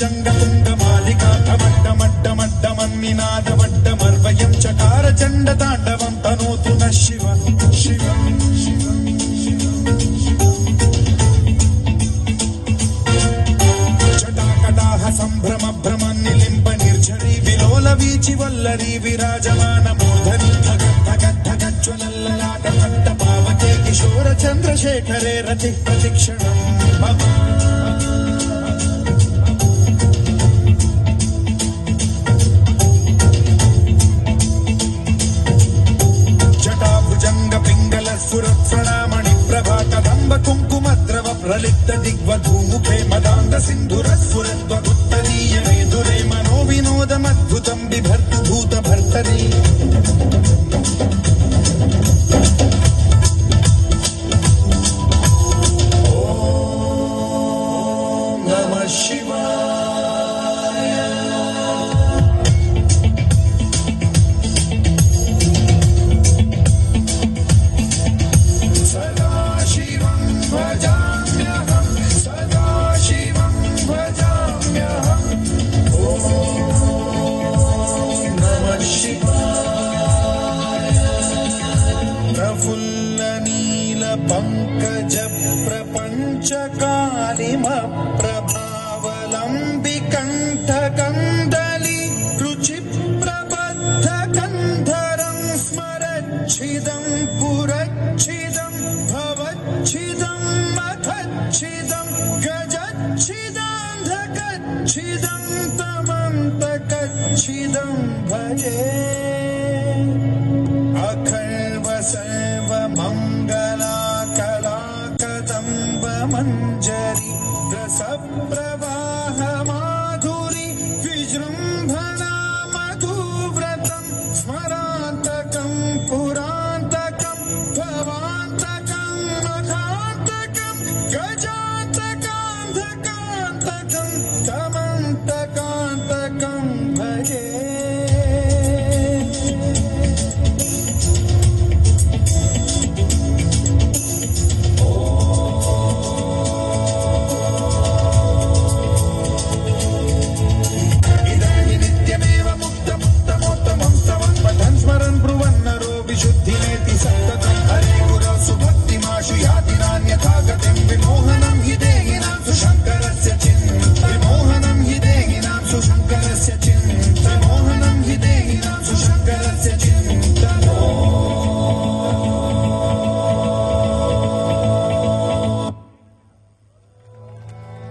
शटाभुजङ्गपुङ्गमालिकाभमड्डमड्डमड्डमन्निनादवड्डमर्वयं चकार चण्डताण्डवं तनोतु नः शिव शिव जटाकटाह सम्भ्रम भ्रम निलिम्ब निर्झरी विलोल वीचि वल्लरी विराजमान मूर्धनि धगद्धगद्धगज्ज्वलल्ललाट पट्ट पावके किशोर चन्द्रशेखरे रतिः प्रतिक्षणं भव सुरत्सणामणि प्रभा कदम्ब कुङ्कुमद्रव प्रलिप्त दिग्वधूमुखे मदान्त सिन्धुरस्फुरद्वगुत्तरीय मेधुरे मनोविनोदमद्भुतं बिभर्तु भूतभर्तरी ॐ नमः शिवाय पंकज प्रपंच कालिम प्रभावलंबि कंठ कंदली रुचि प्रबद्ध कंधरं स्मरच्छिदं पुरच्छिदं भवच्छिदं मथच्छिदं गजच्छिदान्धकच्छिदं तमन्तकच्छिदं भजे अखर्व सर्व मंगला कला कदम्ब मंजरी